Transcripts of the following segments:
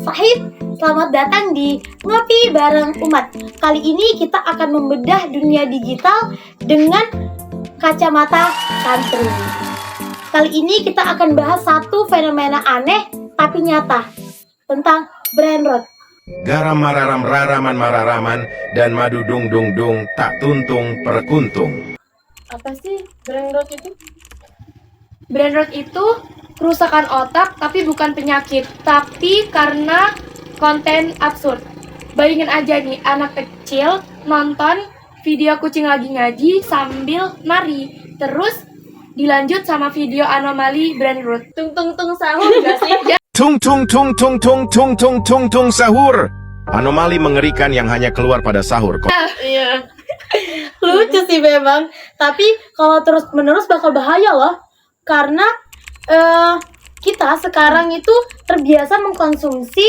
Mustahid. Selamat datang di Ngopi Bareng Umat. Kali ini kita akan membedah dunia digital dengan kacamata santri. Kali ini kita akan bahas satu fenomena aneh tapi nyata tentang brain rot. Garam mararam raraman mararaman dan madu dung dung dung tak tuntung perkuntung. Apa sih brain rot itu? Brain rot itu kerusakan otak tapi bukan penyakit, tapi karena konten absurd. Bayangin aja nih, anak kecil nonton video kucing lagi ngaji sambil nari, terus dilanjut sama video anomali brain rot. Tung tung tung sahur gak sih? Ya, Tung tung tung tung tung tung tung tung tung sahur. Anomali mengerikan yang hanya keluar pada sahur. Iya. Lucu sih memang, tapi kalau terus menerus bakal bahaya loh. Karena kita sekarang itu terbiasa mengkonsumsi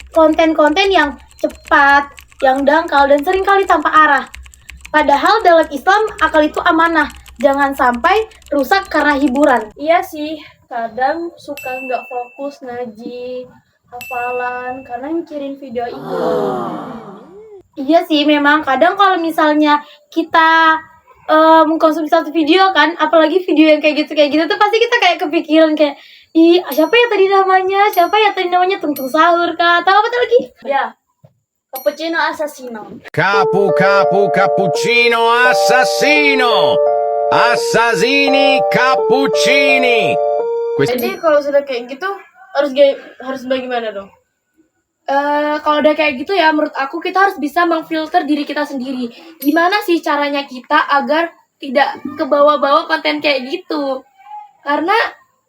konten-konten yang cepat, yang dangkal, dan seringkali tanpa arah. Padahal dalam Islam akal itu amanah, jangan sampai rusak karena hiburan. Iya sih, kadang suka nggak fokus ngaji, hafalan, karena mikirin video itu. Iya sih, memang kadang kalau misalnya kita mengkonsumsi satu video kan, apalagi video yang kayak gitu tuh pasti kita kayak kepikiran kayak, ih siapa ya tadi namanya, Tung sahur kah, atau apa lagi? Ya, cappuccino assassino. Capu capu cappuccino assassino. Assassini cappuccini. Jadi kalau sudah kayak gitu harus bagaimana dong? kalau udah kayak gitu ya, menurut aku kita harus bisa memfilter diri kita sendiri. Gimana sih caranya kita agar tidak kebawa-bawa konten kayak gitu? Karena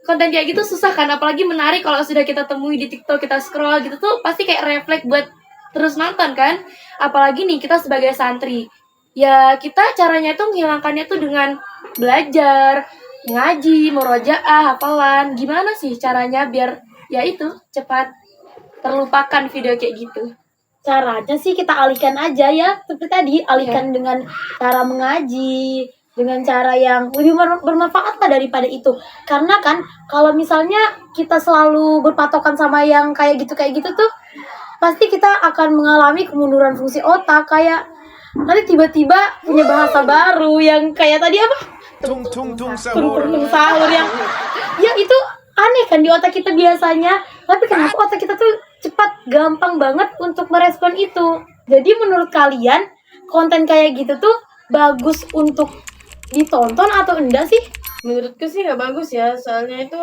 konten kayak gitu susah kan, apalagi menarik kalau sudah kita temui di TikTok, kita scroll gitu tuh pasti kayak refleks buat terus nonton kan. Apalagi nih kita sebagai santri, ya kita caranya tuh menghilangkannya tuh dengan belajar, ngaji, murojaah, hafalan. Gimana sih caranya biar ya itu cepat terlupakan video kayak gitu? Caranya sih kita alihkan aja ya, seperti tadi, alihkan dengan cara mengaji, dengan cara yang lebih bermanfaat lah daripada itu. Karena kan kalau misalnya kita selalu berpatokan sama yang kayak gitu tuh, pasti kita akan mengalami kemunduran fungsi otak. Kayak nanti tiba-tiba punya bahasa baru yang kayak tadi apa? Tung tung tung Tung sahur. sahur yang ya itu aneh kan di otak kita biasanya. Tapi kenapa otak kita tuh cepat, gampang banget untuk merespon itu? Jadi menurut kalian konten kayak gitu tuh bagus untuk ditonton atau enggak sih? Menurutku sih nggak bagus ya, soalnya itu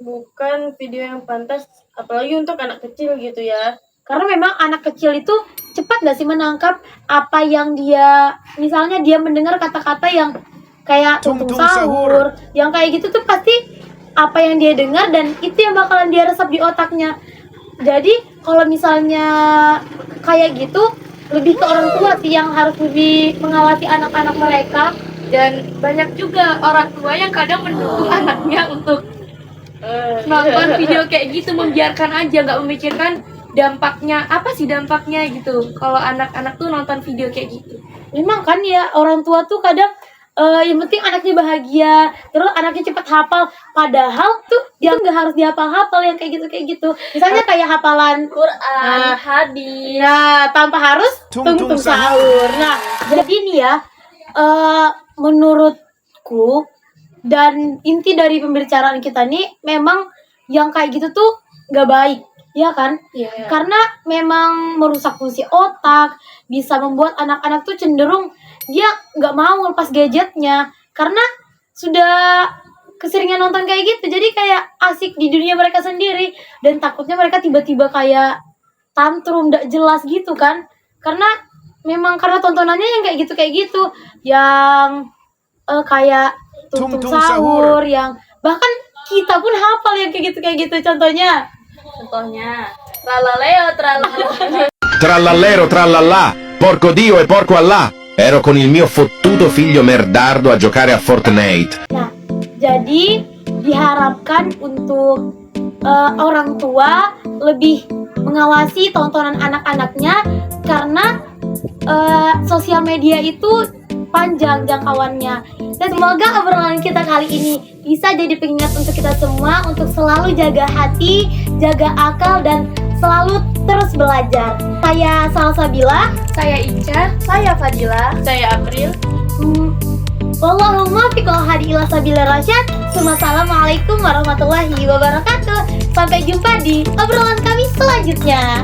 bukan video yang pantas, apalagi untuk anak kecil gitu ya. Karena memang anak kecil itu cepat gak sih menangkap apa yang dia, misalnya dia mendengar kata-kata yang kayak tung sahur, yang kayak gitu tuh pasti apa yang dia dengar dan itu yang bakalan dia resap di otaknya. Jadi kalau misalnya kayak gitu, lebih ke orang tua sih yang harus lebih mengawasi anak-anak mereka. Dan banyak juga orang tua yang kadang mendukung anaknya untuk nonton video kayak gitu, membiarkan aja, nggak memikirkan dampaknya. Apa sih dampaknya gitu kalau anak-anak tuh nonton video kayak gitu? Memang kan ya, orang tua tuh kadang yang penting anaknya bahagia, terus anaknya cepat hafal. Padahal tuh dia nggak harus dihafal-hafal yang kayak gitu. Misalnya kayak hafalan Quran, hadis. nah tanpa harus tung sahur. Nah jadi nih ya, menurutku dan inti dari pembicaraan kita nih, memang yang kayak gitu tuh nggak baik, ya kan? Iya. Karena memang merusak fungsi otak, bisa membuat anak-anak tuh cenderung dia nggak mau lepas gadgetnya karena sudah keseringan nonton kayak gitu. Jadi kayak asik di dunia mereka sendiri, dan takutnya mereka tiba-tiba kayak tantrum nggak jelas gitu kan, karena memang karena tontonannya yang kayak gitu yang kayak tung sahur, yang bahkan kita pun hafal yang kayak gitu. Contohnya Tralaleo, tralaleo. Trallallero trallallà. Porco Dio e porco Allah. Ero con il mio fottuto figlio merdardo a giocare a Fortnite. Nah, jadi diharapkan untuk orang tua lebih mengawasi tontonan anak-anaknya, karena sosial media itu panjang jangkauannya. Dan semoga obrolan kita kali ini bisa jadi pengingat untuk kita semua untuk selalu jaga hati, jaga akal, dan selalu terus belajar. Saya Salsabila. Saya Ica. Saya Fadila. Saya April. Wallahumma fiqh hadi ila sabila rasyad. Wassalamualaikum warahmatullahi wabarakatuh. Sampai jumpa di obrolan kami selanjutnya.